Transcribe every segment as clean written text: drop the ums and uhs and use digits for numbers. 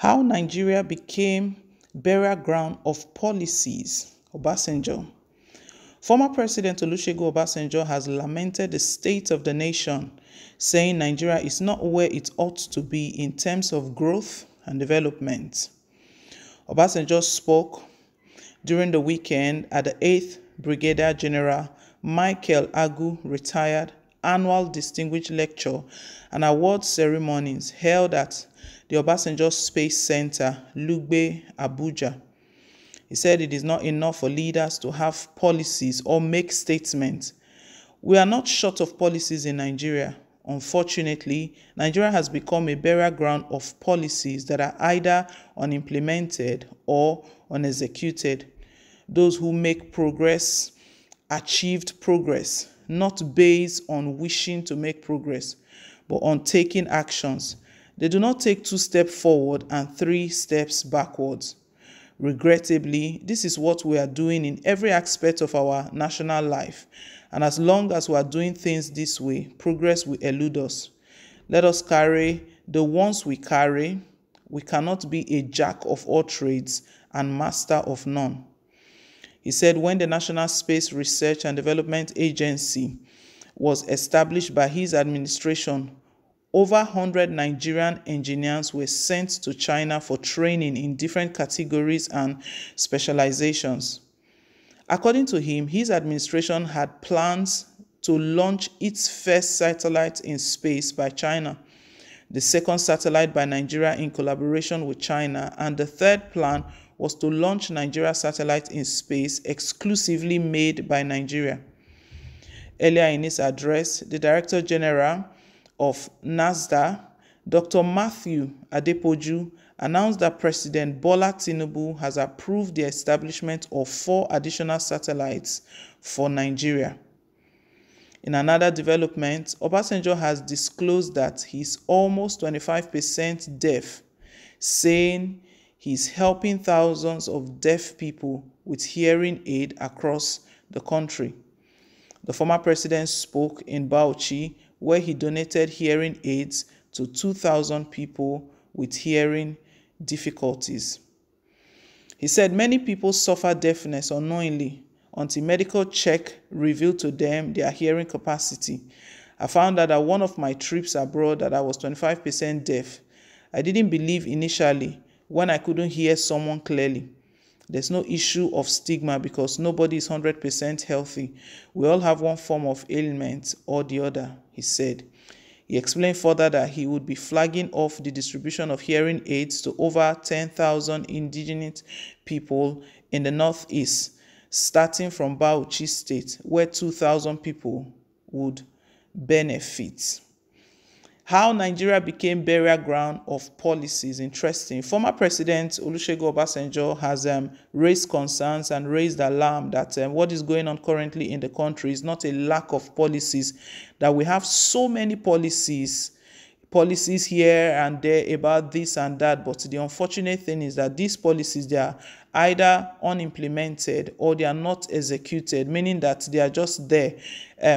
How Nigeria became burial ground of policies. Obasanjo. Former President Olusegun Obasanjo has lamented the state of the nation, saying Nigeria is not where it ought to be in terms of growth and development. Obasanjo spoke during the weekend at the 8th Brigadier General Michael Agu retired annual distinguished lecture and award ceremonies held at the Obasanjo Space Center, Lugbe, Abuja. He said it is not enough for leaders to have policies or make statements. We are not short of policies in Nigeria. Unfortunately, Nigeria has become a burial ground of policies that are either unimplemented or unexecuted. Those who make progress achieved progress, not based on wishing to make progress, but on taking actions. They do not take 2 steps forward and 3 steps backwards. Regrettably, this is what we are doing in every aspect of our national life. And as long as we are doing things this way, progress will elude us. Let us carry the ones we carry. We cannot be a jack of all trades and master of none. He said when the National Space Research and Development Agency was established by his administration, over 100 Nigerian engineers were sent to China for training in different categories and specializations. According to him, his administration had plans to launch its first satellite in space by China, the second satellite by Nigeria in collaboration with China, and the third plan was to launch Nigeria satellite in space exclusively made by Nigeria. Earlier in his address, the Director General of NASDA, Dr. Matthew Adepoju, announced that President Bola Tinubu has approved the establishment of 4 additional satellites for Nigeria. In another development, Obasanjo has disclosed that he's almost 25% deaf, saying he's helping thousands of deaf people with hearing aid across the country. The former president spoke in Bauchi, where he donated hearing aids to 2,000 people with hearing difficulties. He said many people suffer deafness unknowingly until medical check revealed to them their hearing capacity. I found out that one of my trips abroad that I was 25% deaf. I didn't believe initially when I couldn't hear someone clearly. There's no issue of stigma because nobody is 100% healthy. We all have one form of ailment or the other, he said. He explained further that he would be flagging off the distribution of hearing aids to over 10,000 indigenous people in the Northeast, starting from Bauchi State, where 2,000 people would benefit. How Nigeria became burial ground of policies. Interesting. Former President Olusegun Obasanjo has raised concerns and raised alarm that what is going on currently in the country is not a lack of policies, that we have so many policies here and there about this and that, but the unfortunate thing is that these policies, they are either unimplemented or they are not executed, meaning that they are just there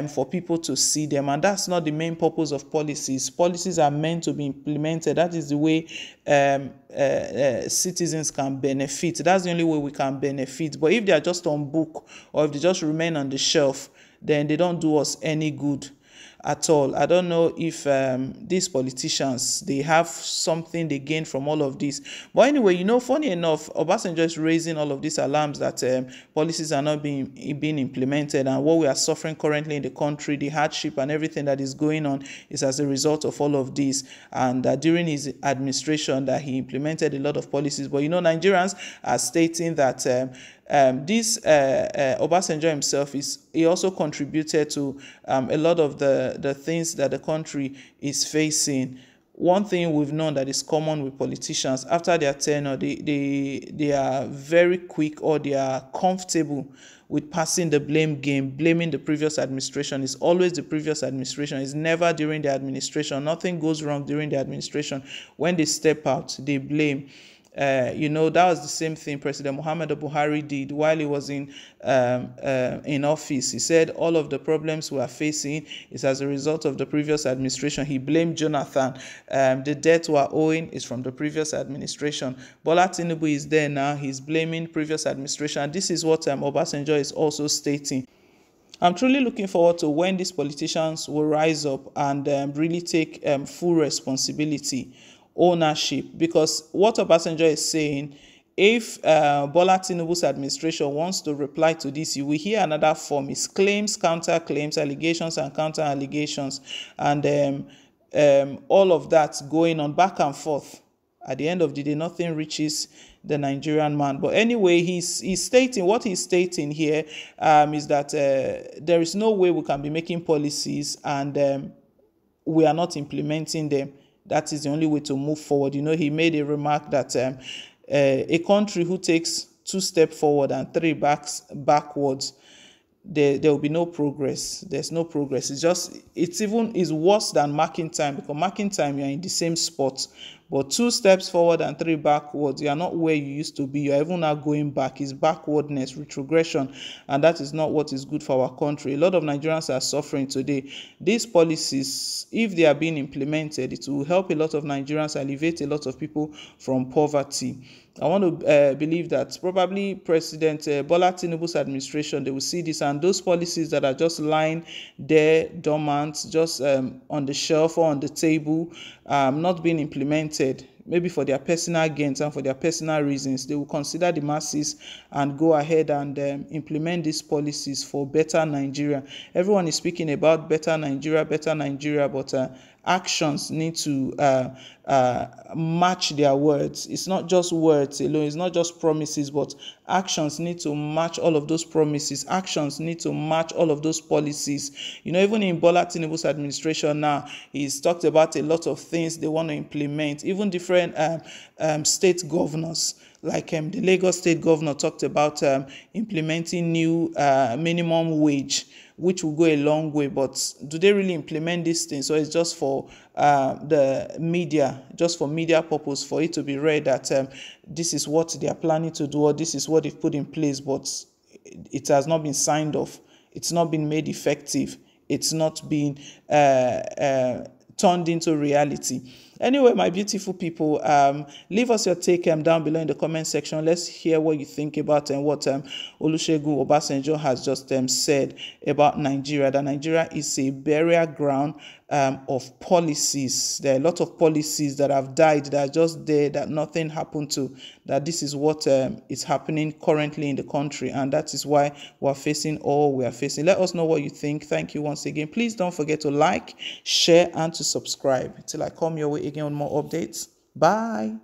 for people to see them, and that's not the main purpose of policies. Policies are meant to be implemented. That is the way citizens can benefit. That's the only way we can benefit. But if they are just on book or if they just remain on the shelf, then they don't do us any good at all. I don't know if these politicians, they have something they gain from all of this. But anyway, funny enough, Obasanjo is raising all of these alarms that policies are not being implemented, and what we are suffering currently in the country, the hardship and everything that is going on, is as a result of all of this. And during his administration that he implemented a lot of policies. But Nigerians are stating that this Obasanjo himself he also contributed to a lot of the things that the country is facing. One thing we've known that is common with politicians, after their tenure, they are very quick, or they are comfortable with passing the blame game, blaming the previous administration. It's always the previous administration. It's never during the administration. Nothing goes wrong during the administration. When they step out, they blame That was the same thing President Muhammadu Buhari did while he was in office. He said all of the problems we are facing is as a result of the previous administration. He blamed Jonathan. The debt we are owing is from the previous administration. Bola Tinubu is there now. He's blaming previous administration. This is what Obasanjo is also stating. I'm truly looking forward to when these politicians will rise up and really take full responsibility, ownership, because what Obasanjo is saying, if Bola Tinubu's administration wants to reply to this, you will hear another form. It's claims, counter-claims, allegations and counter-allegations, and all of that going on back and forth. At the end of the day, nothing reaches the Nigerian man. But anyway, he's stating, what he's stating here is that there is no way we can be making policies and we are not implementing them. That is the only way to move forward. He made a remark that a country who takes 2 steps forward and 3 backwards, there will be no progress. There's no progress. It's worse than marking time, because marking time, you're in the same spot. But 2 steps forward and 3 backwards, you are not where you used to be. You're even now going back. It's backwardness, retrogression, and that is not what is good for our country. A lot of Nigerians are suffering today. These policies, if they are being implemented, it will help a lot of Nigerians, alleviate a lot of people from poverty. I want to believe that probably President Bola Tinubu's administration, they will see this, and those policies that are just lying there dormant, just on the shelf or on the table, not being implemented, maybe for their personal gains and for their personal reasons, they will consider the masses and go ahead and implement these policies for better Nigeria. Everyone is speaking about better Nigeria, but actions need to match their words. It's not just words alone. It's not just promises, but actions need to match all of those promises. Actions need to match all of those policies. Even in Bola Tinubu's administration now, he's talked about a lot of things they want to implement. Even different state governors, like the Lagos state governor talked about implementing new minimum wage, which will go a long way. But do they really implement these things? So it's just for the media, just for media purpose, for it to be read that this is what they are planning to do, or this is what they've put in place, but it has not been signed off. It's not been made effective. It's not been turned into reality. Anyway, my beautiful people, leave us your take down below in the comment section. Let's hear what you think about what Olusegun Obasanjo has just said about Nigeria, that Nigeria is a burial ground of policies. There are a lot of policies that have died, that are just there, that nothing happened to, that this is what is happening currently in the country, and that is why we're facing all we are facing. Let us know what you think. Thank you once again. Please don't forget to like, share, and to subscribe. Till I come your way again with more updates. Bye.